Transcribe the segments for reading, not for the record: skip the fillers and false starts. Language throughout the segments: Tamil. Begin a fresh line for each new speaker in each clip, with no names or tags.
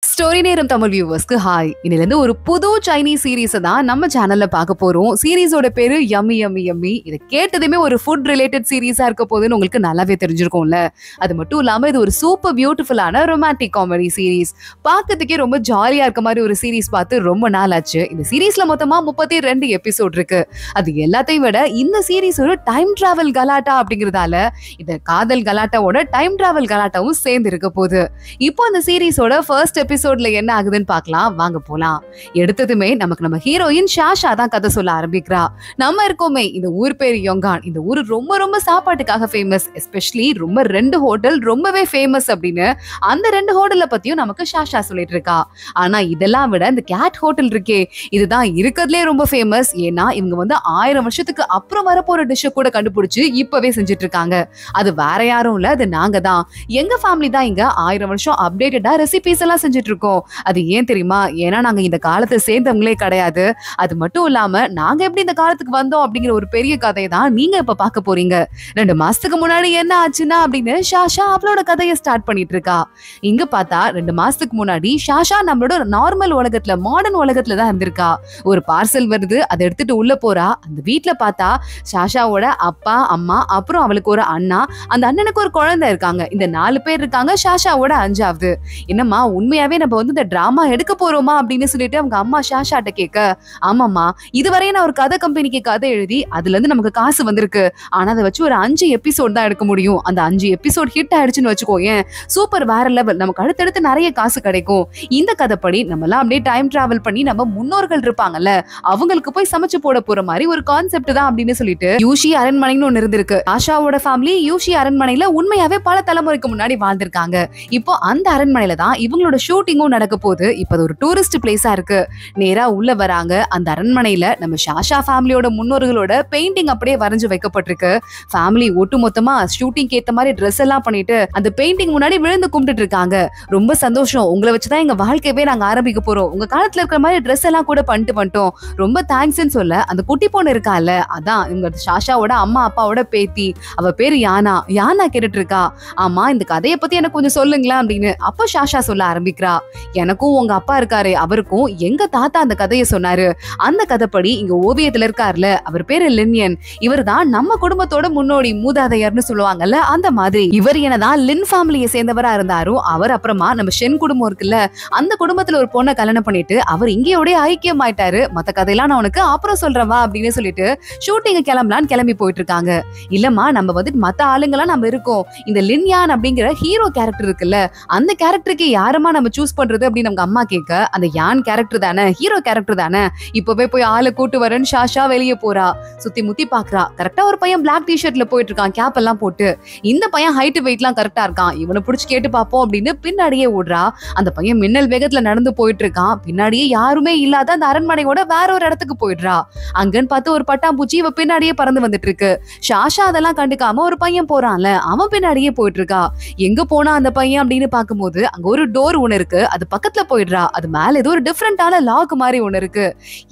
ஸ்டோரி நேரம் தமிழ் வியூவர்ஸ்க்கு ஹாய். இன்னில இருந்து ஒரு புது சைனீஸ் சீரீஸ் தான் நம்ம சேனல்ல பார்க்க போறோம். சீரீஸோட பேரு யம்மி யம்மி யம்மி. இதை கேட்டதுமே ஒரு ஃபுட் ரிலேட்டட் சீரீஸா இருக்க போதுன்னு உங்களுக்கு நல்லாவே தெரிஞ்சிருக்கும்ல. அது மட்டும் இல்லாம இது ஒரு சூப்பர் பியூட்டிஃபுல்லான ரொமான்டிக் காமெடி சீரீஸ். பார்க்கறதுக்கே ரொம்ப ஜாலியா இருக்க மாதிரி ஒரு சீரீஸ் பார்த்து ரொம்ப நாள் ஆச்சு. இந்த சீரீஸ்ல மொத்தமா 32 எபிசோட் இருக்கு. அது எல்லாத்தையும் விட இந்த சீரீஸ் ஒரு டைம் டிராவல் கலாட்டா அப்படிங்கறதால இந்த காதல் கலாட்டாவோட டைம் டிராவல் கலாட்டாவும் சேர்ந்து இருக்க போகுது. இப்போ அந்த சீரீஸோட ஃபர்ஸ்ட் எபிசோட்ல என்ன ஆகுதுன்னு பார்க்கலாம், வாங்க போலாம். எடுத்ததுமே நம்ம ஹீரோயின் ஷாஷா தான் கதை சொல்ல ஆரம்பிக்கிறா. நம்ம இருக்கோமே இந்த ஊர் பேர் யோங்கான். இந்த ஊர் ரொம்ப ரொம்ப சாப்பாட்டுக்காக ஃபேமஸ். எஸ்பெஷலி ரொம்ப 2 ஹோட்டல் ரொம்பவே ஃபேமஸ் அப்படின்னு அந்த 2 ஹோட்டல்ல பத்தியும் நமக்கு ஷாஷா சொல்லிட்டு இருக்கா. ஆனா இதெல்லாம் விட இந்த கேட் ஹோட்டல் இருக்கே, இதுதான் இருக்கிறதுலே ரொம்ப ஃபேமஸ். ஏன்னா இவங்க 1000 வருஷத்துக்கு அப்புறம் வரப்போற டிஷ்ஷை கூட கண்டுபிடிச்சு இப்பவே செஞ்சுட்டு இருக்காங்க. அது வேற யாரும் இல்ல, அது நாங்க தான். எங்க ஃபேமிலி தான் இங்க 1000 வருஷம் அப்டேட்டடா ரெசிபிஸ் எல்லாம் செஞ்சுட்டு இருக்கோம். அது ஏன் தெரியுமா? ஏன்னா நாங்க இந்த காலத்தை சேர்ந்தவங்களே கிடையாது. அது மட்டும் இல்லாம நாங்க எப்படி இந்த காலத்துக்கு வந்தோம் அப்படிங்கிற ஒரு பெரிய கதையை தான் நீங்க இப்ப பார்க்க போறீங்க. 2 மாசத்துக்கு முன்னாடி என்ன ஆச்சுன்னா அப்படின்னு ஷாஷா அவளோட கதையை ஸ்டார்ட் பண்ணிட்டு இருக்கா. இங்க பார்த்தா 2 மாசத்துக்கு முன்னாடி ஷாஷா நம்மளோட நார்மல் உலகத்துல, மாடர்ன் உலகத்துல தான் இருந்திருக்கா. ஒரு பார்சல் வருது, அதை எடுத்துட்டு உள்ள போறா. அந்த வீட்டுல பார்த்தா ஷாஷாவோட அப்பா, அம்மா, அப்புறம் அவளுக்கு ஒரு அண்ணா, அந்த அண்ணனுக்கு ஒரு குழந்தை இருக்காங்க. இந்த 4 பேர் இருக்காங்க. ஷாஷாவோட 5வது. என்னம்மா உண்மையாவே நம்ம இந்த டிராமா எடுக்க போறோமா அப்படின்னு சொல்லிட்டு அவங்க அம்மா ஷாஷாட்ட கேட்க, ஆமாம்மா இதுவரையும் நான் ஒரு கதை கம்பெனிக்கு கதை எழுதி அதுல இருந்து நமக்கு காசு வந்திருக்கு. ஆனா அதை வச்சு ஒரு 5 எபிசோட் தான் எடுக்க முடியும். அந்த 5 எபிசோட் ஹிட் ஆயிடுச்சுன்னு வச்சுக்கோ, ஏன் சூப்பர் வேற லெவல், நமக்கு அடுத்தடுத்து நிறைய காசு கிடைக்கும். இந்த கதைப்படி நம்ம எல்லாம் அப்படியே டைம் டிராவல் பண்ணி நம்ம முன்னோர்கள் இருப்பாங்கல்ல, அவங்களுக்கு போய் சமைச்சு போட போற மாதிரி ஒரு கான்செப்ட் தான் அப்படின்னு சொல்லிட்டு யூஷி அரண்மனைன்னு ஒண்ணு இருந்திருக்கு. ஆஷாவோட ஃபேமிலி யூஷி அரண்மனையில உண்மையாவே பல தலைமுறைக்கு முன்னாடி வாழ்ந்திருக்காங்க. இப்போ அந்த அரண்மனையில தான் இவங்களோட ஷூட்டிங்கும் நடக்க போகுது. இப்போ அது ஒரு டூரிஸ்ட் பிளேஸா இருக்கு. நேரா உள்ள வராங்க. அந்த அரண்மனையில நம்ம ஷாஷா ஃபேமிலியோட முன்னோர்களோட பெயிண்டிங் அப்படியே வரைஞ்சு வைக்கப்பட்டிருக்கு. ஃபேமிலி ஒட்டு மொத்தமா ஷூட்டிங் ஏத்த மாதிரி ட்ரெஸ் எல்லாம் பண்ணிட்டு அந்த பெயிண்டிங் முன்னாடி விழுந்து கும்பிட்டு இருக்காங்க. ரொம்ப சந்தோஷம், உங்களை வச்சுதான் எங்க வாழ்க்கையவே நாங்க ஆரம்பிக்க போறோம். உங்க காலத்துல இருக்கிற மாதிரி ட்ரெஸ் எல்லாம் கூட பண்ணிட்டு வந்துட்டோம். ரொம்ப தேங்க்ஸ்ன்னு சொல்ல அந்த குட்டி பொண்ணு இருக்கால, அதான் இவங்க ஷாஷாவோட அம்மா அப்பாவோட பேத்தி. அவ பேரு யானா. யானா கேட்டுட்டு இருக்கா, ஆமா இந்த கதையை பத்தி எனக்கு கொஞ்சம் சொல்லுங்களேன் அப்படின்னு. அப்ப ஷாஷா சொல்ல ஆரம்பிக்கிறா, எனக்கும் உங்க அப்பா இருக்காரு, அவருக்கும் எங்க தாத்தா அந்த கதையை சொன்னாரு. அந்த கதைப்படி இங்க ஓவியத்துல இருக்காருல, அவர் பேரு லின்யன். இவர் தான் நம்ம குடும்பத்தோட முன்னோடி, மூதாதையர்னு சொல்லுவாங்கல்ல, அந்த மாதிரி. இவர் என்னதான் லின் ஃபேமிலியை சேர்ந்தவரா இருந்தாரும். அவர் அப்புறமா நம்ம ஷென் குடும்பம் இருக்குல்ல, அந்த குடும்பத்துல ஒரு பொண்ணை கல்யாணம் பண்ணிட்டு அவர் இங்கேயோட ஐக்கியம் ஆயிட்டாரு. மத்த கதையெல்லாம் நான் உனக்கு அப்புறம் சொல்றேன் வா அப்படின்னு சொல்லிட்டு ஷூட்டிங் கிளம்பலான்னு கிளம்பி போயிட்டு இருக்காங்க. இல்லம்மா நம்ம மத்த ஆளுங்கெல்லாம் நம்ம இருக்கோம். இந்த லின்யான் அப்படிங்கிற ஹீரோ கேரக்டர் இருக்குல்ல, அந்த கேரக்டருக்கு யாருமா நம்ம சூஸ் பண்றது அப்படின்னு அவங்க அம்மா கேட்க, அந்த யான் கேரக்டர் தானே, ஹீரோ கேரக்டர் தானே, இப்பவே போய் ஆளை கூட்டு வரேன்னு ஷாஷா வெளியே போறா. சுத்தி முத்தி பாக்குறா. கரெக்டா ஒரு பையன் பிளாக் டிஷர்ட்ல போயிட்டு இருக்கான், கேப் எல்லாம் போட்டு. இந்த பையன் ஹைட் வெயிட் எல்லாம் கரெக்டா இருக்கான், இவனை பிடிச்சு கேட்டு பாப்போம் அப்படின்னு பின்னாடியே ஓடுறா. அந்த பையன் மின்னல் வேகத்துல நடந்து போயிட்டு இருக்கான். பின்னாடியே யாருமே இல்லாத அந்த அரண்மனையோட வேற ஒரு இடத்துக்கு போயிடுறா. அங்கன்னு பார்த்து ஒரு பட்டாம்பூச்சி இவ பின்னாடியே பறந்து வந்துட்டு இருக்கு. ஷாஷா அதெல்லாம் கண்டுக்காம ஒரு பையன் போறான்ல, அவன் பின்னாடியே போயிட்டு இருக்கா. எங்க போனா அந்த பையன் அப்படின்னு பாக்கும்போது அங்க ஒரு டோர் ஒண்ணு இருக்கு. அது பக்கத்துல போயிடுறா. அது மேல ஏதோ ஒரு டிஃபரெண்டான லாக் மாதிரி ஒண்ணு இருக்கு.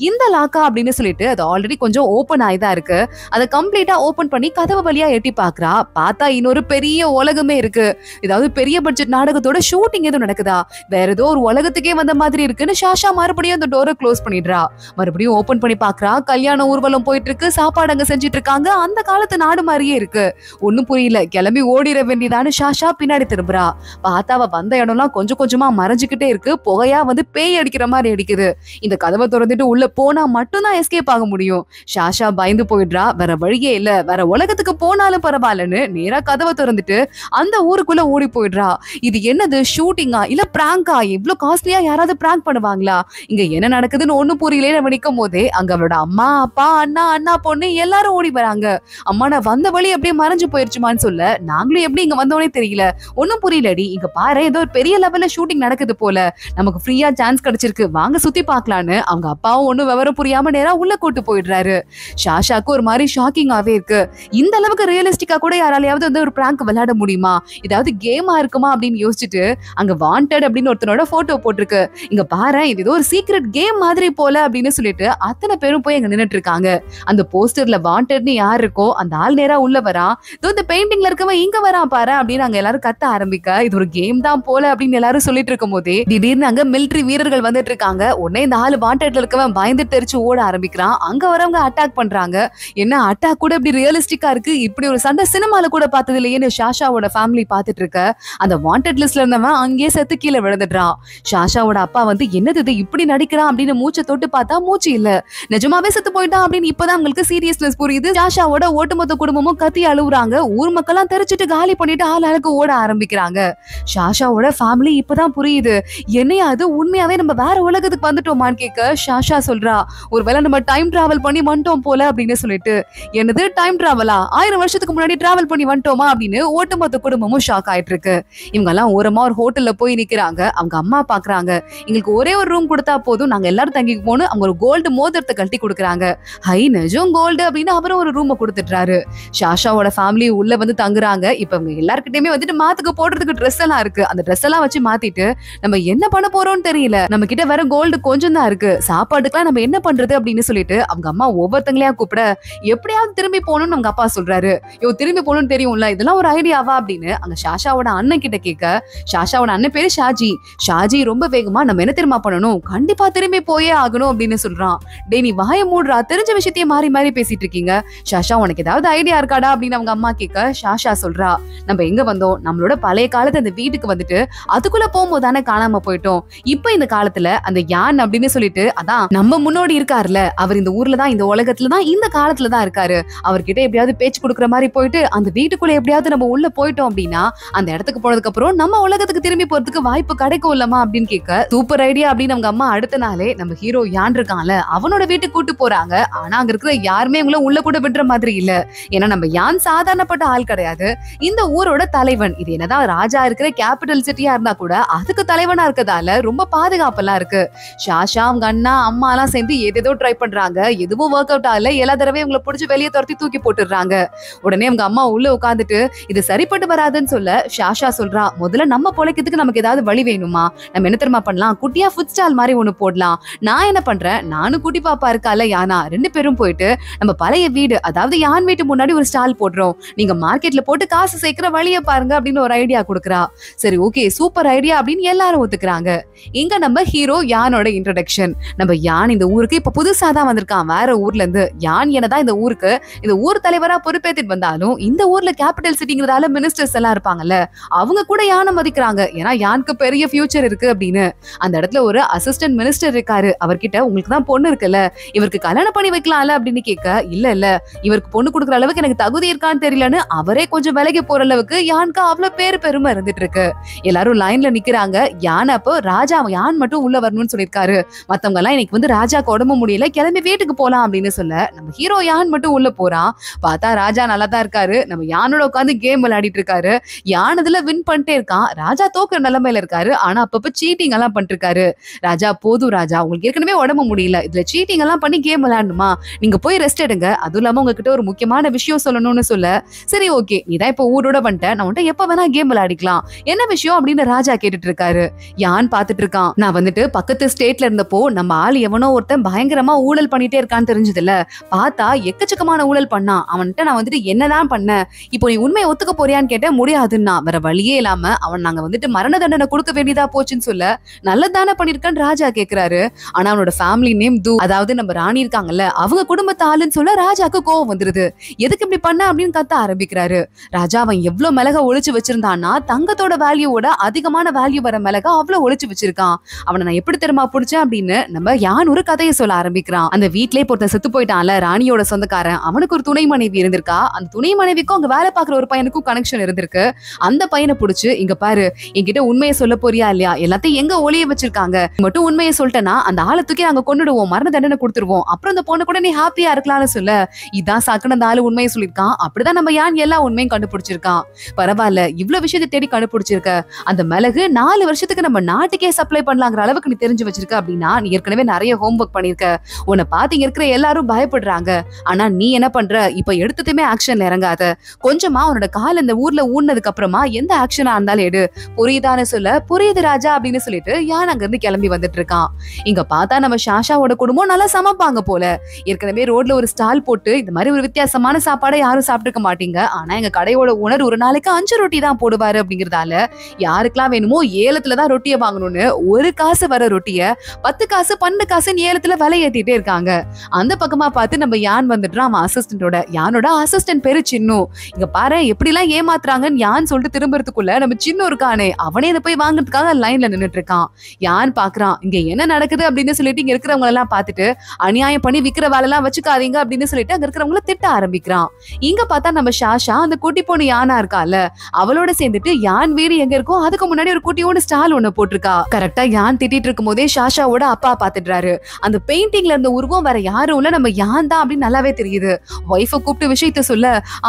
இந்த லாக்கா அப்படின்னு சொல்லிட்டு அது ஆல்ரெடி கொஞ்சம் ஓபன் ஆயிதான் இருக்கு. அதை கம்ப்ளீட்டா ஓபன் பண்ணி கதவு வழியா எட்டி பாக்குறா. பார்த்தா இன்னொரு பெரிய உலகமே இருக்கு. ஏதாவது பெரிய பட்ஜெட் நாடகத்தோட ஷூட்டிங் எதுவும் நடக்குதா, வேற ஏதோ ஒரு உலகத்துக்கே வந்த மாதிரி இருக்குன்னு ஷாஷா மறுபடியும் அந்த டோரை க்ளோஸ் பண்ணிடுறா. மறுபடியும் ஓபன் பண்ணி பாக்குறா. கல்யாண ஊர்வலம் போயிட்டு இருக்கு, சாப்பாடு அங்க செஞ்சுட்டு இருக்காங்க. அந்த காலத்து நாடு மாதிரியே இருக்கு. ஒண்ணும் புரியல, கிளம்பி ஓடிட வேண்டியதான்னு ஷாஷா பின்னாடி திரும்புறா. பார்த்தா அவ வந்த இடம்லாம் கொஞ்சம் கொஞ்சமா மறைஞ்சுக்கிட்டே இருக்கு. புகையா பேய் அடிக்கிற மாதிரி அடிக்குது. இந்த கதவை திறந்துட்டு உள்ள போனா மட்டும்தான் எஸ்கேப் ஆக முடியும். ஷாஷா பயந்து போயிடுறா. வேற வழியே இல்ல, வேற உலகத்துக்கு போனாலும் பரவாயில்லன்னு நேரா கதவை திறந்துட்டு அந்த ஊருக்குள்ள ஓடி போயிடுறா. இது என்னது, ஷூட்டிங்கா இல்ல பிராங்கா? இவ்ளோ காஸ்ட்லியா யாராவது பிராங்க் பண்ணுவாங்களா? இங்க என்ன நடக்குதுன்னு ஒண்ணும் புரியல. நினைக்கும் போதே அங்க அவளோட அம்மா, அப்பா, அண்ணா, பொண்ணு எல்லாரும் ஓடி வராங்க. அம்மா நான் வந்த வழி அப்படியே மறைஞ்சு போயிருச்சுமான்னு சொல்ல, நாங்களும் எப்படி இங்க வந்தோனே தெரியல, ஒன்னும் புரியலடி, இங்க பாரு ஏதோ ஒரு பெரிய லெவல்ல ஷூட்டிங் நடக்குது போல, நமக்கு ஃப்ரீயா சான்ஸ் கிடைச்சிருக்கு, வாங்க சுத்தி பார்க்கலான்னு அவங்க அப்பாவும் ஒன்னும் விவரம் புரியாம நேரா உள்ள கூட்டு போயிடுறாரு. ஷாஷாக்கு ஒரு மாதிரி ஷாக்கிங்காவே இருக்கு. இந்த அளவுக்கு ரியலிஸ்டிக்கா கூட யாராலையாவது ஒரு பிராங்க் விளையாட முடியுமா, ஏதாவது கேமா இருக்குமா அப்படின்னு யோசிச்சுட்டு அங்க வாண்டட் அப்படின்னு ஒருத்தனோட போட்டோ போட்டிருக்கு. இங்க பாரு இது ஏதோ ஒரு சீக்ரெட் கேம் மாதிரி போல அப்படின்னு சொல்லிட்டு அத்தனை பேரும் போய் அங்க நின்னுட்டு இருக்காங்க. அந்த போஸ்டர்ல வாண்டட்னு யார் இருக்கோ அந்த ஆள் நேரா உள்ள வரா. இந்த பெயிண்டிங்ல இருக்கவன் இங்க வரான் பாரு அப்படின்னு அங்க எல்லாரும் கத்த ஆரம்பிக்க, இது ஒரு கேம் தான் போல அப்படின்னு எல்லாரும் சொல்லிட்டு இருக்கும் போதே திடீர்னு அங்க மிலிட்டரி வீரர்கள் வந்துட்டு இருக்காங்க. உடனே இந்த ஆளு வாண்டட்ல இருக்கவன் பயந்து தெரிச்சு ஓட ஆரம்பிக்கிறான். அங்க வரவங்க அட்டாக் பண்றாங்க. என்ன அட்டாக் கூட இப்படி ரியலிஸ்டிக்கா இருக்கு, இப்படி ஒரு சண்டை சினிமால கூட பார்த்தது இல்லையேன்னு ஷாஷாவோட ஃபேமிலி பார்த்துட்டு இருக்க அந்த வாண்டட் லிஸ்ட்ல இருந்தவன் அங்கேயே செத்து கீழே விழுந்துடுறான். ஷாஷாவோட அப்பா வந்து என்னது இது இப்படி நடிக்கிறான் அப்படின்னு மூச்சை தொட்டு பார்த்தா மூச்சு இல்ல, நிஜமாவே செத்து போயிட்டான் அப்படின்னு இப்பதான் உங்களுக்கு சீரியஸ்னஸ் புரியுது. ஷாஷாவோட ஒட்டுமொத்த குடும்பமும் கத்தி அழுவுறாங்க. ஊர் மக்கள்லாம் தெரிச்சிட்டு காலி பண்ணிட்டு ஆளாளுக்கு ஓட ஆரம்பிக்கிறாங்க. ஷாஷாவோட ஃபேமிலி இப்பதான் புரியுது, என்னையா அது உண்மையாவே நம்ம வேற உலகத்துக்கு வந்துட்டோமான்னு கேட்க ஷாஷா சொல்றா, ஒருவேளை நம்ம டைம் டிராவல் பண்ணி வந்துட்டோம் போல அப்படின்னு சொல்லிட்டு. என்னது டைம் டிராவலா, 1000 வருஷத்துக்கு முன்னாடி டிராவல் பண்ணி வந்துட்டோமா அப்படின்னு ஒட்டுமொத்த குடும்பமும் ஷாக் ஆயிட்டு இருக்கு. இவங்க எல்லாம் ஓரமா ஒரு ஹோட்டல்ல போய் நிக்கிறாங்க. அவங்க அம்மா பாக்குறாங்க, எங்களுக்கு ஒரே ஒரு ரூம் கொடுத்தா போதும், நாங்க எல்லாரும் தங்கி போகணும். அவங்க ஒரு கோல்டு மோதிரத்தை கழட்டி கொடுக்குறாங்க. ஹை நிஜம் கோல்டு அப்படின்னு அவரும் ஒரு ரூமை கொடுத்துட்டாரு. ஷாஷாவோட ஃபேமிலி உள்ள வந்து தங்குறாங்க. இப்ப அவங்க எல்லாருக்கிட்டயுமே வந்துட்டு மாத்துக்கு போடுறதுக்கு ட்ரெஸ் எல்லாம் இருக்கு. அந்த ட்ரெஸ் எல்லாம் வச்சு மாத்திட்டு நம்ம என்ன பண்ண போறோம்னு தெரியல, நம்ம கிட்ட வேற கோல்டு கொஞ்சம் தான் இருக்கு, சாப்பாடுக்கெல்லாம் நம்ம என்ன பண்றது அப்படின்னு சொல்லிட்டு அவங்க அம்மா ஒவ்வொருத்தங்களையா கூப்பிட, எப்படியாவது திரும்பி போகணும்னு அவங்க அப்பா சொல்றாரு. திரும்பி போகணும்னு தெரியும்ல, இதெல்லாம் ஒரு ஐடியாவா அப்படின்னு அங்க ஷாஷாவோட அண்ணன் கிட்ட கேட்க, ஷாஷாவோட அண்ணன் பேரு ஷாஜி. ஷாஜி ரொம்ப வேகமா நம்ம என்ன தெரியுமா பண்ணணும், கண்டிப்பா திரும்பி போயே ஆகணும் அப்படின்னு சொல்றான். டே நீ வாய மூடுறா, தெரிஞ்ச விஷயத்தையே மாறி மாறி பேசிட்டு இருக்கீங்க. ஷாஷா உனக்கு ஏதாவது ஐடியா இருக்காடா அப்படின்னு அவங்க அம்மா கேட்க, ஷாஷா சொல்றா, நம்ம எங்க வந்தோம், நம்மளோட பழைய காலத்து அந்த வீட்டுக்கு வந்துட்டு அதுக்குள்ள போகும்போது தானே காணாம போயிட்டோம். இப்ப இந்த காலத்துல அந்த யான் அப்படின்னு சொல்லிட்டு, அதான் நம்ம முன்னோடி இருக்காருல, அவர் இந்த ஊர்ல தான், இந்த உலகத்துல தான், இந்த காலத்துல தான் இருக்காரு. அவர்கிட்ட எப்படியாவது பேச்சு கொடுக்குற மாதிரி போயிட்டு அந்த வீட்டுக்குள்ள எப்படியாவது நம்ம உள்ள போயிட்டோம் அப்படின்னா அந்த இடத்துக்கு போனதுக்கு அப்புறம் நம்ம உலகத்துக்கு திரும்பி போறதுக்கு வாய்ப்பு கிடைக்கும் இல்லமா அப்படின்னு கேட்க, சூப்பர் ஐடியா அப்படின்னு அவங்க அம்மா அடுத்த நாளே நம்ம ஹீரோ யான் இருக்கான்ல அவனோட வீட்டுக்கு கூட்டு போறாங்க. ஆனா அங்க இருக்கிற யாருமே இவங்கள உள்ள கூட விடுற மாதிரி இல்ல. ஏன்னா நம்ம யான் சாதாரணப்பட்ட ஆள் கிடையாது, இந்த ஊரோட தலைவன். இது என்னதான் ராஜா இருக்கிற கேபிட்டல் சிட்டியா இருந்தா கூட அதுக்கு தலைவனா இருக்கதால ரொம்ப பாதுகாப்பெல்லாம் இருக்கு. ஷாஷா அவங்க அண்ணா அம்மா எல்லாம் சேர்ந்து ஏதேதோ ட்ரை பண்றாங்க, எதுவும் ஒர்க் அவுட் ஆகல. எல்லா தடவையும் உங்களை பிடிச்சி வெளியே துரத்தி தூக்கி போட்டுடுறாங்க. உடனே அவங்க அம்மா உள்ள உட்காந்துட்டு இது சரிப்பட்டு வராதுன்னு சொல்ல ஷாஷா சொல்றா, முதல்ல நம்ம பொழைக்கிறதுக்கு நமக்கு ஏதாவது வழி வேணுமா, நம்ம என்ன தெரியுமா பண்ணலாம், குட்டியா ஃபுட் ஸ்டால் மாதிரி ஒண்ணு போடலாம். நான் என்ன பண்றேன், நானும் குட்டி பாப்பா இருக்கால யானா, 2 பேரும் போயிட்டு நம்ம பழைய வீடு அதாவது யான் வீட்டு முன்னாடி ஒரு ஸ்டால் போடுறோம், நீங்க மார்க்கெட்ல போட்டு காசு சேர்க்கிற வழியை பாருங்க அப்படின்னு ஒரு ஐடியா கொடுக்குறா. சரி ஓகே சூப்பர் ஐடியா அப்படின்னு எல்லாரும் ஒத்துக்கிறாங்க. இங்க நம்ம ஹீரோ யானோட இன்ட்ரோடக்ஷன். நம்ம யான் இந்த ஊருக்கு இப்ப புதுசா தான் வந்திருக்கான் வேற ஊர்ல இருந்து. யான் என்னதான் இந்த ஊருக்கு இந்த ஊர் தலைவரா பொறுப்பேற்றிட்டு வந்தாலும் இந்த ஊர்ல கேபிட்டல் சிட்டிங்கிறதால மினிஸ்டர்ஸ் எல்லாம் இருப்பாங்கல்ல, அவங்க கூட யானை மதிக்கிறாங்க. ஏன்னா யானுக்கு பெரிய ஃபியூச்சர் இருக்கு அப்படின்னு. அந்த இடத்துல ஒரு அசிஸ்டன்ட் மினிஸ்டர் இருக்காரு. அவர்கிட்ட உங்களுக்கு தான் பொண்ணு இருக்குல்ல, இவருக்கு கல்யாணம் பண்ணி வைக்கலாம்ல அப்படின்னு கேட்க, இல்ல இல்ல இவருக்கு பொண்ணு கொடுக்குற அளவுக்கு எனக்கு தகுதி இருக்கான்னு தெரியலன்னு அவரே கொஞ்சம் விலகி போற அளவுக்கு யானுக்கு அவ்வளவு பெருமை இருந்துட்டு இருக்கு. எல்லாரும் லைன்ல நிக்கிறாங்க. யானை அப்போ ராஜா யான் மட்டும் உள்ள வரணும்னு சொல்லியிருக்காரு. மத்தவங்க எல்லாம் இன்னைக்கு வந்து ராஜாக்கு உடம்பு முடியல, கிளம்பி வீட்டுக்கு போலாம் அப்படின்னு சொல்ல நம்ம ஹீரோ யான் மட்டும் உள்ள போறான். பார்த்தா ராஜா நல்லா தான் இருக்காரு. நம்ம யானோட உட்காந்து கேம் விளையாடிட்டு இருக்காரு. யான் இதுல வின் பண்ணிட்டே இருக்கான். ராஜா தோக்குற நிலைமையில இருக்காரு. ஆனா அப்பப்ப சீட்டிங் எல்லாம் பண்ணிட்டு இருக்காரு. ராஜா போதும் ராஜா, உங்களுக்கு ஏற்கனவே உடம்பு முடியல, இதுல சீட்டிங் எல்லாம் பண்ணி கேம் விளையாடணுமா, நீங்க போய் ரெஸ்ட் எடுங்க. அதுவும் இல்லாம உங்ககிட்ட ஒரு முக்கியமான விஷயம் சொல்லணும்னு சொல்ல, சரி ஓகே நீதான் இப்ப ஊரோட வந்துட்டேன், நான் வந்துட்டு எப்ப வேணா கேம் விளையாடிக்கலாம், என்ன விஷயம் அப்படின்னு ராஜா கேட்டுட்டு இருக்காரு. யான் பாத்துட்டு இருக்கான். நான் வந்துட்டு பக்கத்து ஸ்டேட்ல இருந்தப்போ நம்ம ஆள் எவனோ ஒருத்தன் பயங்கரமா ஊழல் பண்ணிட்டே இருக்கான்னு தெரிஞ்சதுல, பார்த்தா எக்கச்சக்கமான ஊழல் பண்ணான். அவன்கிட்ட நான் வந்துட்டு என்னதான் பண்ண, இப்போ நீ உண்மையை ஒத்துக்க போறியான்னு கேட்ட, முடியாதுன்னா வேற வழியே இல்லாம அவன் நாங்க வந்துட்டு மரண தண்டனை கொடுக்க வேண்டியதா போச்சுன்னு சொல்ல, நல்லதானே பண்ணிருக்கான்னு ராஜா கேக்குறாரு. ஆனா அவனோட ஃபேமிலி நேம் தூ, அதாவது நம்ம ராணி இருக்காங்கல்ல அவங்க குடும்பத்து ஆளுன்னு சொல்ல ராஜாக்கு கோவம் வந்துருது. எதுக்கு இப்படி பண்ண அப்படின்னு கத்த ஆரம்பிக்கிறாரு. ராஜா அவன் எவ்வளவு மிளகா ஒளிச்சு வச்சிருந்தான்னா தங்கத்தோட வேல்யூவோட அதிகமான வேல்யூ வர மிளகா அவ்வளவு ஒளிச்சு வச்சிருக்கான். அவனை நான் எப்படி தெரியுமா பிடிச்சேன் அப்படின்னு நம்ம யான் ஒரு கதையை சொல்ல ஆரம்பிக்கிறான். அந்த வீட்லயே பொறுத்த செத்து போயிட்டான்ல ராணியோட சொந்தக்காரன், அவனுக்கு ஒரு துணை மனைவி இருந்திருக்கா. அந்த துணை மனைவிக்கும் அங்க வேலை பாக்குற ஒரு பையனுக்கும் கனெக்ஷன் இருந்திருக்கு. அந்த பையனை பிடிச்சு, இங்க பாரு என்கிட்ட உண்மையை சொல்ல போறியா இல்லையா, எல்லாத்தையும் எங்க ஒளிய வச்சிருக்காங்க, மட்டும் உண்மையை சொல்லிட்டேன்னா அந்த ஆளை தூக்கி நாங்க கொண்டுடுவோம், மரண தண்டனை கொடுத்துருவோம், அப்புறம் அந்த பொண்ணு கூட நீ ஹாப்பியா இருக்கலாம்னு சொல்ல, இதான் சாக்குன்னு அந்த ஆளு உண்மையை சொல்லியிருக்கான். அப்படிதான் நம்ம யான் எல்லா உண்மையும் கண்டுபிடிச்சிருக்கான். பரவாயில்ல இவ்வளவு விஷயத்தை தேடி கண்டுபிடிச்சிருக்க, அந்த மிளகு 4 வருஷத்துக்கு நம்ம நாட்டுக்கே சப்ளை பண்ணலாங்கிற அளவுக்கு நீ தெரிஞ்சு வச்சிருக்க அப்படின்னா நீ ஏற்கனவே நிறைய ஹோம்ஒர்க் பண்ணிருக்க. உன்னை பார்த்து இங்க இருக்கிற எல்லாரும் பயப்படுறாங்க. ஆனா நீ என்ன பண்ற, இப்ப எடுத்ததுமே ஆக்ஷன்ல இறங்காத, கொஞ்சமா உன்னோட கால் இந்த ஊர்ல ஊன்னதுக்கு அப்புறமா எந்த ஆக்ஷனா இருந்தாலும் எடு, புரியுதான்னு சொல்ல, புரியுது ராஜா அப்படின்னு சொல்லிட்டு யான் அங்க இருந்து கிளம்பி வந்துட்டு இருக்கான். இங்க பார்த்தா நம்ம ஷாஷாவோட குடும்பம் நல்லா சமைப்பாங்க போல. ஏற்கனவே ரோட்ல ஒரு ஸ்டால் போட்டு இந்த மாதிரி ஒரு வித்தியாசமான சாப்பாடை யாரும் சாப்பிட்டுக்க மாட்டீங்க, ஆனா எங்க கடையோட ஓனர் ஒரு நாளைக்கு 5 ரொட்டி தான் போடுவாரு அப்படிங்கறதால யாருக்கெல்லாம் வேணுமோ ஏலத்துலதான் ரொட்டியை வாங்கணும்னு ஒரு காசு வர ரொட்டிய 10 காசு 12 காசுன்னு ஏலத்துல விலை ஏத்திட்டே இருக்காங்க. அந்த பக்கமா பார்த்து நம்ம யான் வந்துடுறான். அவன் அசிஸ்டன்டோட யானோட அசிஸ்டன்ட் பேரு சின்னு. இங்க பாரு எப்படி எல்லாம் ஏமாத்துறாங்கன்னு யான் சொல்லிட்டு திரும்புறதுக்குள்ள நம்ம சின்னு இருக்கானே அவனே இதை போய் வாங்குறதுக்காக லைன்ல நின்னுட்டு இருக்கான். யான் பாக்குறான் இங்க என்ன நடக்குது அப்படின்னு சொல்லிட்டு இங்க இருக்கிறவங்க எல்லாம் பார்த்துட்டு அநியாயம் பண்ணி விக்கிற வேலை எல்லாம் வச்சுக்காதீங்க அப்படின்னு சொல்லிட்டு அங்க இருக்கிறவங்கள திட்ட ஆரம்பிக்கிறான். இங்க பார்த்தா நம்ம ஷாஷா அந்த குட்டி பொண்ணு யானா இருக்கால அவளோட சேர்ந்துட்டு யான் வீடு எங்க இருக்கோ அதுக்கு முன்னாடி ஒரு குட்டியோட ஸ்டால் ஒண்ணு போட்டிருக்கா. கரெக்டா யான் திட்டிட்டு இருக்கும் போதே ஷாஷாவோட அப்பா பாத்துடுறாரு. அந்த பெயிண்டிங்ல இருந்த உருவம் வேற யாரும் இல்ல நம்ம யான் தான் அப்படின்னு நல்லாவே தெரியுது. ஒய்ஃப கூப்பிட்டு விஷயத்த சொல்ல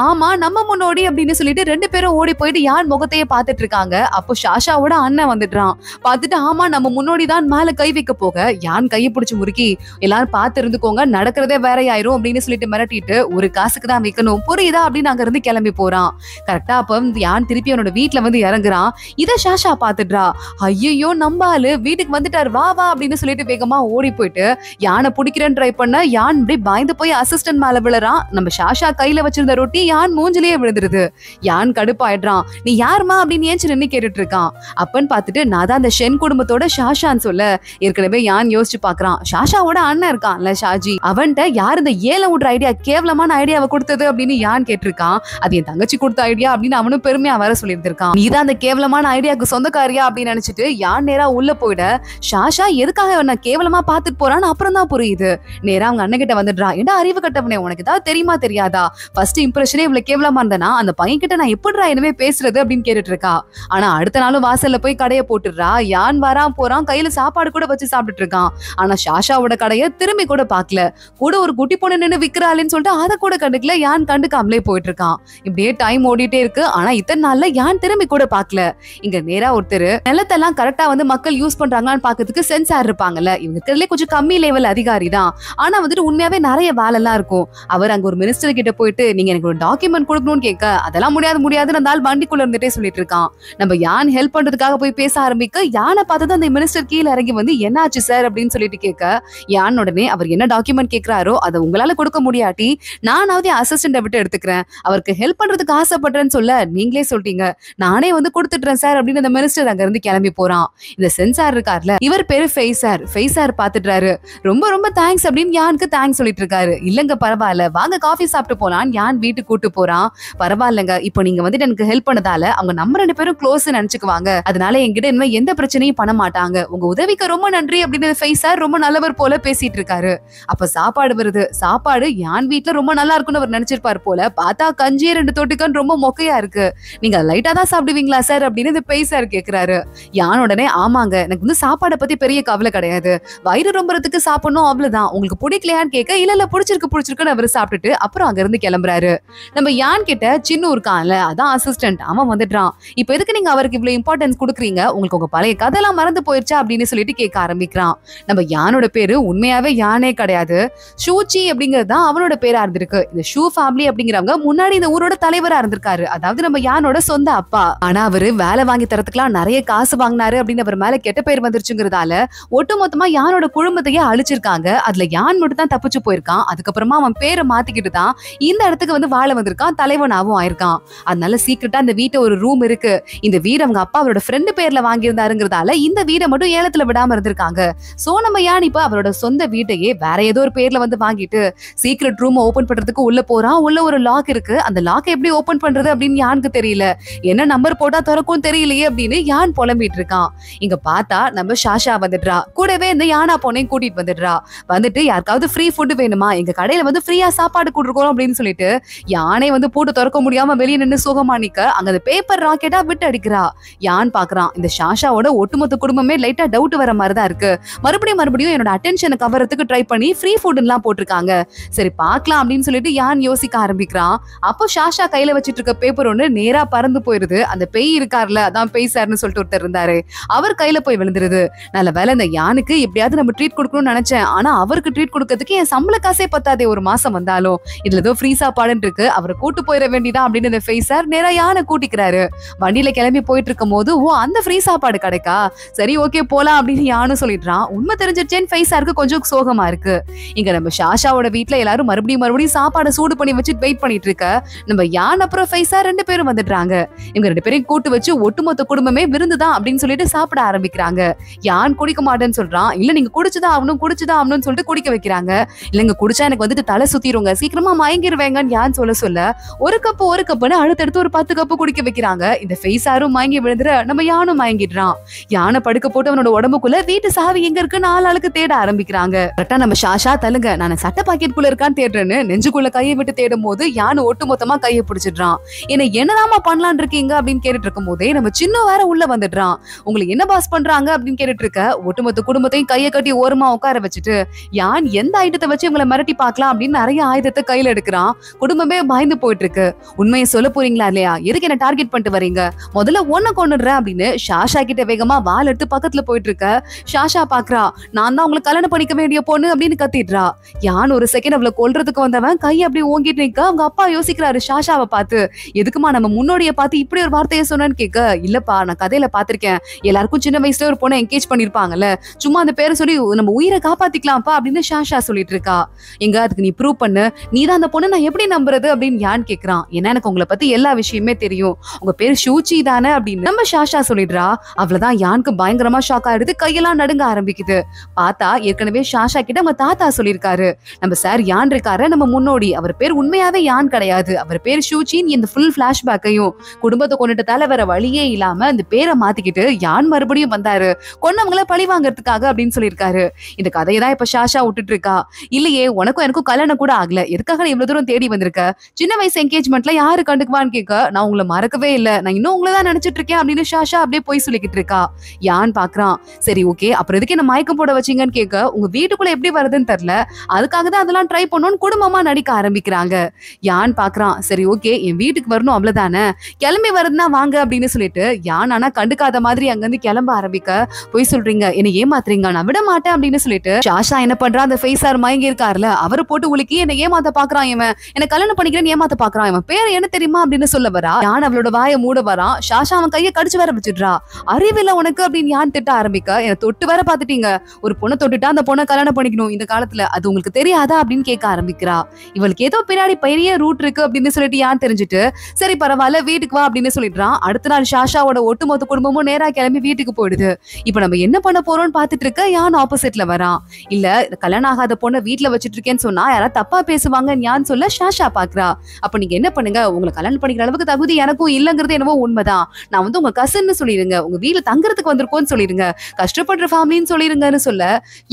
ஆமா நம்ம முன்னோடி அப்படின்னு சொல்லிட்டு 2 பேரும் ஓடி போயிட்டு யான் முகத்தையே பாத்துட்டு இருக்காங்க. அப்போ ஷாஷாவோட அண்ணன் வந்துடுறான். பாத்துட்டு ஆமா நம்ம முன்னோடிதான் மேல கை வைக்க போக யான் கையை பிடிச்சு முறுக்கி எல்லாரும் பாத்து இருந்துக்கோங்க நடக்கிறதே வேற ஆயிரும் அப்படின்னு சொல்லிட்டு மிரட்டிட்டு ஒரு காசுக்கு தான் வைக்கணும் புரியுதா அப்படின்னு அங்க இருந்து கிளம்பி போறான். கரெக்டா அப்ப யான் திருப்பி அவனோட வீட்டுல வந்து இறங்குறான். இத ஷாஷா பாத்துடுறா. ஐயோ நம்ம ஆளு வீட்டுக்கு வந்துட்டாரு வா வா அப்படின்னு சொல்லிட்டு வேகமா ஓடி போயிட்டு யானை பிடிக்கிறேன்னு ட்ரை பண்ண யான் இப்படி பயந்து போய் அசிஸ்டன்ட் மேல விழுறான். நம்ம ஷாஷா கையில வச்சிருந்த ரொட்டி யான் மூஞ்சிலேயே விழுந்துருது. யான் கடுப்பாயிடுறான். நீ யாருமா அப்படின்னு ஏச்சு நின்னு கேட்டுட்டு இருக்கான். அப்பன்னு பாத்துட்டு நான் தான் அந்த ஷென் குடும்பத்தோட ஷாஷான்னு சொல்ல ஏற்கனவே யான் யோசிச்சு பாக்குறான். ஷாஷாவோட அண்ணன் இருக்கான்ல ஷாஜி அவன்கிட்ட யார் இந்த ஏலம் விடுற ஐடியா கேவலமான ஐடியாவை கொடுத்தது அப்படின்னு யான் கேட்டிருக்கான். அது என் தங்கச்சி கொடுத்த ஐடியா அப்படின்னு அவனும் பெருமையா வர சொல்லியிருந்திருக்கான். நீதான் அந்த கேவலமான ஐடியாவுக்கு சொந்தக்காரியா அப்படின்னு நினைச்சிட்டு யான் நேரா உள்ள போயிட ஷாஷா எதுக்காக அவனை கேவலமா பாத்துட்டு போறான்னு அப்புறம் தான் புரியுது. நேரா அவங்க அண்ணன் கிட்ட வந்துடுறா. என்ன அறிவு கட்டவனே உனக்கு ஏதாவது தெரியுமா தெரியாதா ஃபர்ஸ்ட் இம்ப்ரெஷனே இவ்வளவு கேவலமா இருந்தனா அந்த பையன் கிட்ட நான் எப்படிடா இனிமே பேசுறது அப்படின்னு கேட்டுட்டு இருக்கா. ஆனா அடுத்த நாளும் வாசல்ல போய் கடையை போட்டுடுறா. யான் வரான் போறான் கையில சாப்பாடு கூட வச்சு சாப்பிட்டுட்டு இருக்கான். ஆனா ஷாஷாவோட கடையை திரும்பி கூட பாக்கல. கூட ஒரு குட்டி பொண்ணு நின்னு விக்கிறாள்னு சொல்லிட்டு அதை கூட கண்டுக்கல. யான் கண்டுக்காமலே போயிட்டு இருக்கான். இப்படியே டைம் ஓடிட்டே இருக்கு. ஆனா இத்தனை நாள்ல யான் திரும்பி கூட பாக்கல. இங்க நேரா ஒருத்தர் நிலத்தெல்லாம் கரெக்டா வந்து மக்கள் யூஸ் பண்றாங்கன்னு பாக்கிறதுக்கு சென்சார் இருப்பாங்கல்ல இவங்க கொஞ்சம் கம்மி லெவல் அதிகாரி தான். ஆனா வந்துட்டு உண்மையாவே நிறைய வேலை எல்லாம் இருக்கும். அவர் அங்க ஒரு மினிஸ்டர் கிட்ட போயிட்டு நீங்க எனக்கு ஒரு டாக்குமெண்ட் கொடுக்கணும்னு கேட்க அதெல்லாம் முடியாதுன்னு அந்த ஆள் வண்டிக்குள்ள இருந்துட்டே சொல்லிட்டு இருக்கான். நம்ம யான் ஹெல்ப் பண்றதுக்காக போய் பேச ஆரம்பிக்க யானை பார்த்தது அந்த மினிஸ்டர் கீழே இறங்கி வந்து என்னாச்சு சார் அப்படின்னு சொல்லிட்டு கேட்க யான் உடனே அவர் என்ன டாக்குமெண்ட் கேட்கிறாரோ அதை உங்களால கொடுக்க முடியாட்டி நானாவது அசிஸ்டன்ட விட்டு எடுத்துக்கிறேன் அவருக்கு ஹெல்ப் பண்றதுக்கு ஆசைப்படுறேன்னு சொல்ல நீங்களே சொல்லிட்டீங்க நானே வந்து கொடுத்துட்டுறேன் சார் அப்படின்னு அந்த மினிஸ்டர் அங்க இருந்து கிளம்பி போறான். இந்த சென்சார் இருக்கார்ல இவர் பேரு ஃபெய்சார் பாத்துட்டாரு. ரொம்ப ரொம்ப தேங்க்ஸ் அப்படின்னு யானுக்கு தேங்க்ஸ் சொல்லிட்டு இருக்காரு. இல்லங்க பரவாயில்ல வாங்க காஃபி சாப்பிட்டு போலாம் யான் வீட்டுக்கு கூட்டு போறான். பரவாயில்லங்க இப்போ நீங்க வந்துட்டு எனக்கு ஹெல்ப் பண்ணதால அவங்க நம்ம 2 பேரும் க்ளோஸ் நினைச்சுக்குவாங்க. அதனால என்கிட்ட இனிமே எந்த பிரச்சனையும் பண்ண மாட்டாங்க. உங்க உதவிக்கு ரொம்ப நன்றி அப்படின்னு ஃபெய்சார் ரொம்ப நல்லவர் போல பேசிட்டு இருக்காரு. அப்ப சாப்பாடு வருது. சாப்பாடு யான் வீட்டுல ரொம்ப நல்லா இருக்குன்னு அவர் நினைச்சிருப்பாரு போல. பார்த்தா கஞ்சியே 2 தொட்டுக்கன்னு ரொம்ப மொக்கையா இருக்கு. நீங்க லைட்டா தான் சாப்பிடுவீங்களா சார் அப்படின்னு இந்த ஃபெய்சார் கேக்குறாரு. யான் உடனே ஆமாங்க எனக்கு வந்து சாப்பாடை பத்தி பெரிய கவலை கிடையாது. வயிறு ரொம்பறதுக்கு சாப்பிடணும் அவ்வளவுதான். உங்களுக்கு பிடிக்கலையான்னு கேட்க இல்ல பிடிச்சிருக்குன்னு அவர் சாப்பிட்டுட்டு அப்புறம் அங்க இருந்து கிளம்புறாரு. நம்ம யான் கிட்ட சின்னு இருக்கான்ல அதான் அசிஸ்டன்ட் அவன் வந்துடுறான். இப்ப எதுக்கு நீங்க அவருக்கு இவ்வளவு இம்பார்ட்டன்ஸ் கொடுக்குறீங்க உங்களுக்கு உங்க பழைய கதையெல்லாம் மறந்து போயிருச்சா அப்படின்னு சொல்லிட்டு கேட்க ஆரம்பிக்கிறான். நம்ம யானோட பேரு உண்மையாவே யானே கிடையாது ஷூச்சி அப்படிங்கிறது தான் அவனோட பேரா இருந்திருக்கு. இந்த ஷூ ஃபேமிலி அப்படிங்கிறவங்க முன்னாடி இந்த ஊரோட தலைவரா இருந்திருக்காரு. அதாவது நம்ம யானோட சொந்த அப்பா. ஆனா அவரு வேலை வாங்கி தரத்துக்குலாம் நிறைய காசு வாங்கினாரு அப்படின்னு அவர் மேல கெட்ட பேர் வந்துருச்சுங்கிறதால ஒட்டுமொத்தமா யானோட குழுமத்தையே அழிச்சிருக்காங்க. அதுல யான் மட்டும் தான் தப்பிச்சு போயிருக்கான். அதுக்கப்புறமா அவன் பேரை மாத்திக்கிட்டு தான் இந்த இடத்துக்கு வந்து வாழ வந்திருக்கான். தலைவனாவும் ஆயிருக்கான். அதனால சீக்கிரட்டா இந்த வீட்டை ஒரு ரூம் இருக்கு. இந்த வீடு அவங்க அப்பா அவரோட ஃப்ரெண்டு பேர்ல வாங்கியிருந்தாருங்கிறதால இந்த வீடை மட்டும் ஏலத்துல விடாம இருந்திருக்காங்க. சோ நம்ம யான் இப்ப அவரோட சொந்த வீட்டையே வேற ஏதோ ஒரு பேர்ல வந்து வாங்கிட்டு சீக்ரெட் ரூம் ஓபன் பண்றதுக்கு உள்ள போறான். உள்ள ஒரு லாக் இருக்கு. அந்த லாக் எப்படி ஓபன் பண்றது அப்படின்னு யானுக்கு தெரியல. என்ன நம்பர் போட்டா திறக்கும் தெரியலையே அப்படின்னு யான் புலம்பிட்டு இருக்கான். இங்க பார்த்தா நம்ம ஷாஷா வந்துடுறா. கூடவே இந்த யானா போனையும் கூட்டிட்டு வந்துடுறா. வந்துட்டு யாருக்காவது ஃப்ரீ ஃபுட் வேணுமா எங்க கடையில வந்து ஃப்ரீயா சாப்பாடு கொடுக்கணும் அப்படின்னு சொல்லிட்டு யானே வந்து போட்டு திறக்க முடியாம வெளியே நின்று சுகமா நிக்க அங்க அந்த பேப்பர் ராக்கெட்டா விட்டு அடிக்கிறா. யான் பாக்குறான் இந்த ஷாஷாவோட ஒட்டுமொத்த குடும்பமே லைட்டா டவுட் வர மாதிரிதான் இருக்கு. மறுபடியும் என்னோட அட்டென்ஷனை கவரத்துக்கு ட்ரை பண்ணி ஃப்ரீ ஃபுட் எல்லாம் போட்டிருக்காங்க. சரி பாக்கலாம் அப்படின்னு சொல்லிட்டு யான் யோசிக்க ஆரம்பிக்கிறான். அப்போ ஷாஷா கையில வச்சிட்டு இருக்க பேப்பர் ஒண்ணு நேரா பறந்து போயிருது. அந்த பேய் இருக்காருல அதான் பேய் சார்னு சொல்லிட்டு ஒருத்தர் இருந்தாரு அவர் கையில போய் விழுந்துருது. நல்ல வேலை இந்த யானுக்கு எப்படியாவது நம்ம ட்ரீட் கொடுக்கணும்னு நினைச்சேன். ஆனா அவருக்கு ட்ரீட் கொடுக்கறதுக்கு என் சம்பள காசே பத்தாதே ஒரு மாசம் வந்தாலும். இதுல ஏதோ ஃப்ரீ சாப்பாடுன்னு இருக்கு அவரை கூட்டு போயிட வேண்டியதான் அப்படின்னு இந்த ஃபெய்சார் நேரா யானை கூட்டிக்கிறாரு. வண்டியில கிளம்பி போயிட்டு இருக்கும் போது ஓ அந்த ஃப்ரீ சாப்பாடு கிடைக்கா சரி ஓகே போலாம் அப்படின்னு யானும் சொல்லிடுறான். உண்மை தெரிஞ்சிருச்சேன்னு ஃபெய்சாருக்கு கொஞ்சம் சோகமா இருக்கு. இங்க நம்ம ஷாஷாவோட வீட்டுல எல்லாரும் மறுபடியும் சாப்பாடை சூடு பண்ணி வச்சு வெயிட் பண்ணிட்டு இருக்க நம்ம யான் அப்புறம் ஃபெய்சார் 2 பேரும் வந்துடுறாங்க. இவங்க 2 பேரையும் கூட்டு வச்சு ஒட்டுமொத்த குடும்பமே விருந்து விருந்துதான் அப்படின்னு சொல்லிட்டு சாப்பிட ஆரம்பிக்கிறாங்க. யான் குடிக்க மாட்டேன்னு சொல்றான். இல்ல நீங்க குடிச்சுதான் ஆகணும்னு சொல்லிட்டு குடிக்க வைக்கிறாங்க. இல்லங்க குடிச்சா எனக்கு வந்துட்டு தலை சுத்திருங்க, சீக்கிரமா மயங்கிருவேங்கன்னு யான் சொல்ல ஒரு கப்புன்னு அடுத்தடுத்து ஒரு 10 கப்பு குடிக்க வைக்கிறாங்க. இந்த ஃபேஸாரும் மயங்கி விழுந்துற நம்ம யானும் மயங்கிடுறான். யானை படுக்க போட்டு அவனோட உடம்புக்குள்ள வீட்டு சாவி எங்க இருக்குன்னு ஆளுக்கு தேட ஆரம்பிக்கிறாங்க. கரெக்டா நம்ம ஷாஷா தள்ளுங்க, நான் சட்ட பாக்கெட் குள்ள இருக்கான்னு தேடுறேன்னு நெஞ்சுக்குள்ள கையை விட்டு தேடும் போது யானை ஒட்டு மொத்தமா கையை பிடிச்சிடுறான். என்னதாமா பண்ணலான் இருக்கீங்க அப்படின்னு கேட்டுட்டு இருக்கும் போதே நம்ம சின்ன வேற உள்ள வந்துடுறான். உங்களுக்கு என்ன பாஸ் பண்றாங்க அப்படின்னு கேட்டுட்டு இருக்க ஒட்டுமொத்த குடும்பத்தையும் கையை கட்டி ஓரமா உட்கார வச்சுட்டு யான் எந்த ஆயுதத்தை வச்சு உங்களை மிரட்டி பார்க்கலாம் அப்படின்னு நிறைய ஆயுதத்தை கையில எடுக்கிறான். குடும்பமே பயந்து போயிட்டு இருக்கு. உண்மையை சொல்ல போறீங்களா இல்லையா, எதுக்கு என்ன டார்கெட் பண்ணிட்டு வரீங்க, முதல்ல ஒன்ன கொண்டுடுறேன் அப்படின்னு ஷாஷா கிட்ட வேகமா வால் எடுத்து பக்கத்துல போயிட்டு இருக்க ஷாஷா பாக்குறா. நான் தான் உங்களுக்கு கல்யாணம் பண்ணிக்க வேண்டிய பொண்ணு அப்படின்னு கத்திடுறா. யான் ஒரு செகண்ட் அவளை கொல்றதுக்கு வந்தவன் கை அப்படி ஓங்கிட்டு நிக்க அவங்க அப்பா யோசிக்கிறாரு ஷாஷாவை பார்த்து, எதுக்குமா நம்ம முன்னோடிய பார்த்து இப்படி ஒரு வார்த்தையை சொன்னு கேட்க, இல்லப்பா நான் கதையில பாத்திருக்கேன், எல்லாருக்கும் சின்ன வயசுல ஒரு பொண்ணை என்கேஜ் பண்ணிருப்பாங்கல்ல, சும்மா அந்த பேரை சொல்லி நம்ம உயிரை காப்பாத்திக்கலாம்ப்பா அப்படின்னு ஷாஷா சொல்லிட்டு இருக்கா. எங்க அதுக்கு நீ ப்ரூவ் பண்ணு, நீதான் அந்த பொண்ணு, நான் எப்படி நம்புறது அப்படின்னு யான் கேக்குறான். ஏன்னா எனக்கு உங்களை பத்தி எல்லா விஷயமே தெரியும், உங்க பேரு ஷூச்சி தானே அப்படின்னு நம்ம ஷாஷா சொல்லிடுறா. அவ்வளவுதான் யானுக்கு பயங்கரமா ஷாக் ஆயிடுது, கையெல்லாம் நடுங்க ஆரம்பிக்குது. பார்த்தா ஏற்கனவே ஷாஷா கிட்ட நம்ம தாத்தா சொல்லிருக்காரு, நம்ம சார் யான் இருக்காரு நம்ம முன்னோடி, அவர் பேர் உண்மையாவே யான் கிடையாது, அவர் பேர் ஷூச்சின்னு இந்த ஃபுல் பிளாஷ்பேக்கையும் குடும்பத்தை கொண்டுட்டதால வேற வழியே இல்லாம அந்த பேரை மாத்திக்கிட்டு யான் மறுபடியும் வந்தாரு கொன்னவங்கள பழி வாங்கறதுக்காக அப்படின்னு சொல்லியிருக்காரு. இந்த கதையை தான் இப்ப ஷாஷா விட்டுட்டு இருக்கா. இல்லையே உனக்கும் எனக்கும் கல்யாணம் கூட ஆகல, எதுக்காக இவ்வளவு தூரம் தேடி வந்திருக்க, சின்ன வயசு என்கேஜ்மெண்ட்ல யாரு கண்டுக்குவான்னு கேட்க, நான் உங்களை மறக்கவே இல்ல, நான் இன்னும் உங்களை தான் நினைச்சிட்டு இருக்கேன் அப்படின்னு ஷாஷா அப்படியே போய் சொல்லிக்கிட்டு இருக்கா. யான் பாக்குறான். சரி ஓகே, அப்புறம் எதுக்கு என்ன மயக்கம் போட வச்சீங்கன்னு கேட்க, உங்க வீட்டுக்குள்ள எப்படி வருதுன்னு தெரியல, அதுக்காக தான் அதெல்லாம் ட்ரை பண்ணணும்னு குடும்பமா நடிக்க ஆரம்பிக்கிறாங்க. யான் பாக்குறான். சரி ஓகே, என் வீட்டுக்கு வரணும் அவ்வளவுதானே, கிளம்பி வருதுன்னா வாங்க அப்படின்னு சொல்லிட்டு யான் ஆனா கண்டுக்காத மாதிரி அங்கிருந்து கிளம்ப ஆரம்பிக்க, போய் சொல்றீங்க, என்ன ஏமாத்துறீங்க, நான் விட மாட்டேன் அப்படின்னு சொல்லிட்டு ஷாஷா என்ன பண்றா, அந்த ஃபேஸார் மயங்கி இருக்காருல அவரை போட்டு உலுக்கி என்ன ஏமாத்த பாக்குறான், இவன் என்ன கல்யாணம் பண்ணிக்கிறேன்னு ஏமாத்த பாக்குறான், இவன் பேர் என்ன தெரியுமா அப்படின்னு சொல்ல வரா. யான் அவளோட வாயை மூட வரான். ஷாஷா அவன் கையை கடிச்சு வேற வச்சிடுறா. அறிவில்ல உனக்கு அப்படின்னு யான் திட்ட ஆரம்பிக்க, என்ன தொட்டு வேற பாத்துட்டீங்க, ஒரு பொண்ணை தொட்டுட்டா அந்த பொண்ணை கல்யாணம் பண்ணிக்கணும் இந்த காலத்துல, அது உங்களுக்கு தெரியாதா அப்படின்னு கேட்க ஆரம்பிக்கிறா. இவளுக்கு ஏதோ பின்னாடி பெரிய ரூட் இருக்கு அப்படின்னு சொல்லிட்டு யான் தெரிஞ்சுட்டு சரி பரவாயில்ல வீட்டுக்கு வா அப்படின்னு சொல்லிடுறான். அடுத்த நாள் ஷாஷாவோட ஒட்டுமொத்த குடும்பமும் நேரா கிளம்பி வீட்டுக்கு போயிடுது. இப்ப நம்ம என்ன பண்ண போறோம்னு பாத்துட்டு இருக்க யான் ஆப்போசிட்ல வரான். இல்ல கல்யாணம் ஆகாத பொண்ணை வீட்டுல வச்சுட்டு இருக்கேன்னு சொன்னா யாராவது தப்பா பேசுவாங்க யான் சொல்ல ஷாஷா பாக்குறா. அப்ப நீங்க என்ன பண்ணுங்க, உங்களை கல்யாணம் பண்ணிக்கிற அளவுக்கு தகுதி எனக்கும் இல்லங்கிறது என்னவோ உண்மைதான், நான் வந்து உங்க கசின்னு சொல்லிருங்க, உங்க வீட்டுல தங்குறதுக்கு வந்திருக்கோன்னு சொல்லிருங்க, கஷ்டப்படுற ஃபேமிலின்னு சொல்லிருங்கன்னு சொல்ல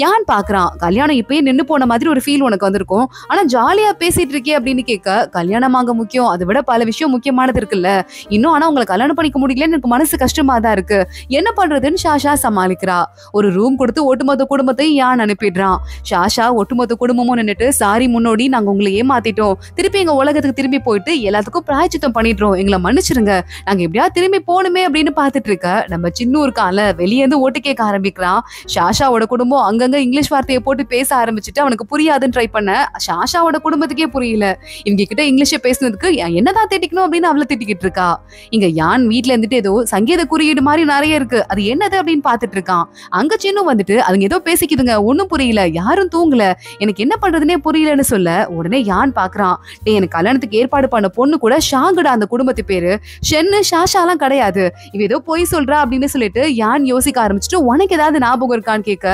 யான் பாக்குறான். கல்யாணம் இப்பயே நின்னு போன மாதிரி ஒரு ஃபீல் உனக்கு வந்திருக்கும், ஆனா ஜாலியா பேசிட்டு இருக்கே அப்படின்னு கேட்க, கல்யாணம் ஆக முக்கியம், அதை விட பல விஷயம் முக்கியமானது இருக்குல்ல, இன்னும் ஆனா உங்களை கல்யாணம் பண்ணிக்க முடியலன்னு எனக்கு மனசு கஷ்டமா தான் இருக்கு, என்ன பண்றதுன்னு ஷாஷா சமாளிக்கிறா. ஒரு ரூம் கொடுத்து ஒட்டுமொத்த குடும்பத்தையும் யான் அனுப்பிடுறான். ஷாஷா ஒட்டுமொத்த குடும்பமும் நின்னுட்டு, சாரி முன்னோடி, நாங்க உங்களை ஏமாத்திட்டோம், திருப்பி எங்க உலகத்துக்கு திரும்பி போயிட்டு எல்லாத்துக்கும் பிராயச்சித்தம் பண்ணிடுறோம், எங்களை மன்னிச்சிருங்க, நாங்க எப்படியா திரும்பி போகணுமே அப்படின்னு பாத்துட்டு இருக்க நம்ம சின்ன இருக்கான்ல வெளியே இருந்து ஓட்டு கேட்க ஆரம்பிக்கிறான். ஷாஷாவோட குடும்பம் அங்கங்க இங்கிலீஷ் வார்த்தையை போட்டு பேச ஆரம்பிச்சுட்டு அவனுக்கு புரியாதுன்னு ட்ரை பண்ண ஷாஷாவோட குடும்பத்துக்கே புரியல. இவங்க கிட்ட இங்கிலீஷை பேசுனதுக்கு என்னதான் திட்டிக்கணும் அப்படின்னு அவளை திட்டிக்கிட்டு இருக்கா. இங்க யான் வீட்டுல இருந்துட்டு ஏதோ சங்கீத குறியீடு மாதிரி நிறைய இருக்கு, அது என்னது அப்படின்னு பாத்துட்டு இருக்கான். அங்க சின்ன வந்துட்டு அதுங்க ஏதோ பேசிக்குதுங்க, ஒண்ணும் புரியல, யாரும் தூங்கல, எனக்கு என்ன பண்றதுனே புரியலன்னு சொல்ல உடனே யான் பாக்குறான். எனக்கு கல்யாணத்துக்கு ஏற்பாடு பண்ண பொண்ணு கூட ஷாங்குடா, அந்த குடும்பத்து பேரு ஷென்னு, ஷாஷாலாம் கிடையாது, இவ ஏதோ போய் சொல்றா அப்படின்னு சொல்லிட்டு யான் யோசிக்க ஆரம்பிச்சுட்டு, உனக்கு ஏதாவது ஞாபகம் இருக்கான்னு கேட்க,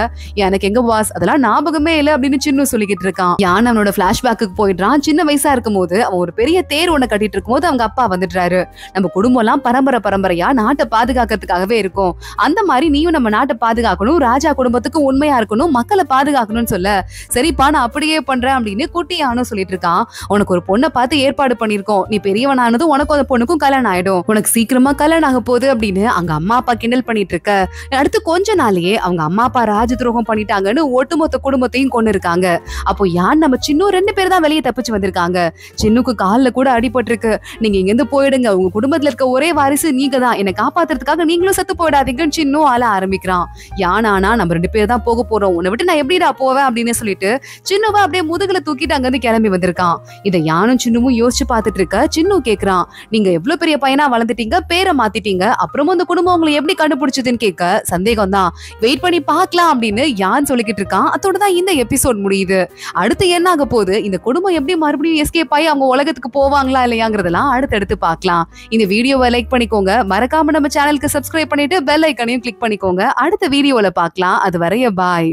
எனக்கு எங்க பாஸ் அதெல்லாம் ஞாபகமே இல்லை அப்படின்னு சின்ன சொல்லிக்கிட்டு இருக்கான். யான் அவனோட பிளாஷ்பேக்கு போயிடுறான். சின்ன வயசா இருக்கும் போது அவன் ஒரு பெரிய தேர் ஒண்ணு கட்டிட்டு இருக்கும் போது அவங்க அப்பா வந்துடுறாரு. நம்ம குடும்பம் எல்லாம் பரம்பரையா நாட்டை பாதுகாக்கிறதுக்காகவே இருக்கும், அந்த மாதிரி நீயும் நம்ம நாட்டை பாதுகாக்கணும், ராஜா குடும்பத்துக்கு உண்மையா இருக்கணும், மக்களை பாதுகாக்கணும்னு சொல்ல, சரிப்பா நான் அப்படியே பண்றேன் அப்படின்னு குட்டி யானும் சொல்லிட்டு இருக்கான். உனக்கு ஒரு பொண்ணை பார்த்து ஏற்பாடு பண்ணிருக்கோம், நீ பெரியவனானதும் உனக்கும் அந்த பொண்ணுக்கும் கல்யாணம் ஆயிடும், உனக்கு சீக்கிரமா கல்யாணம் ஆக போகுது அப்படின்னு அங்க அம்மா அப்பா கிண்டல் பண்ணிட்டு இருக்க. அடுத்து கொஞ்ச நாளையே அவங்க அம்மா அப்பா ராஜ துரோகம் பண்ணிட்டாங்கன்னு ஒட்டுமொத்த குடும்பத்தையும் கொண்டு இருக்காங்க. அப்போ யான் நம்ம சின்ன 2 பேர் தான் வெளியே தப்பிச்சு வந்திருக்காங்க. சின்னுக்கு காலில் கூட அடிபட்டு இருக்கு, நீங்க இங்க இருந்து போயிடுங்க, உங்க குடும்பத்துல இருக்க ஒரே வாரிசு நீங்க தான், என்னை காப்பாத்துறதுக்காக நீங்களும் செத்து போயிடாதீங்கன்னு சின்னும் ஆள ஆரம்பிக்கிறான். யானானா நம்ம 2 பேர் தான் போக போறோம், உன்னை விட்டு நான் எப்படிடா போவேன் அப்படின்னு சொல்லிட்டு சின்னுவா அப்படியே முதுகுல தூக்கிட்டு அங்க இருந்து கிளம்பி வந்திருக்கான். இதை யானும் சின்னுவும் யோசிச்சு பாத்துட்டு இருக்க. சின்னு கேக்குறான், நீங்க எவ்வளவு பெரிய பையனா வளர்ந்துட்டீங்க, பேரை மாத்திட்டீங்க, அப்புறமும் அந்த குடும்பம் உங்களை எப்படி கண்டுபிடிச்சதுன்னு கேட்க, சந்தேகம் தான், வெயிட் பண்ணி பாக்கலாம் அப்படின்னு யான் சொல்லிக்கிட்டு இருக்கான். அதோட தான் இந்த எபிசோட் முடியுது. அடுத்து என்ன ஆக போகுது, இந்த குடும்பம் எப்படி மறுபடியும் எஸ்கேப் ஆகி அவங்க உலகத்துக்கு போவாங்களா இல்லையாங்கிறதெல்லாம் அடுத்தடுத்து பார்க்கலாம். இந்த வீடியோவை லைக் பண்ணிக்கோங்க, மறக்காம நம்ம சேனல் சேனலுக்கு சப்ஸ்கிரைப் பண்ணிட்டு பெல் ஐக்கனையும் கிளிக் பண்ணிக்கோங்க. அடுத்த வீடியோல பார்க்கலாம். அது வரைய பாய்.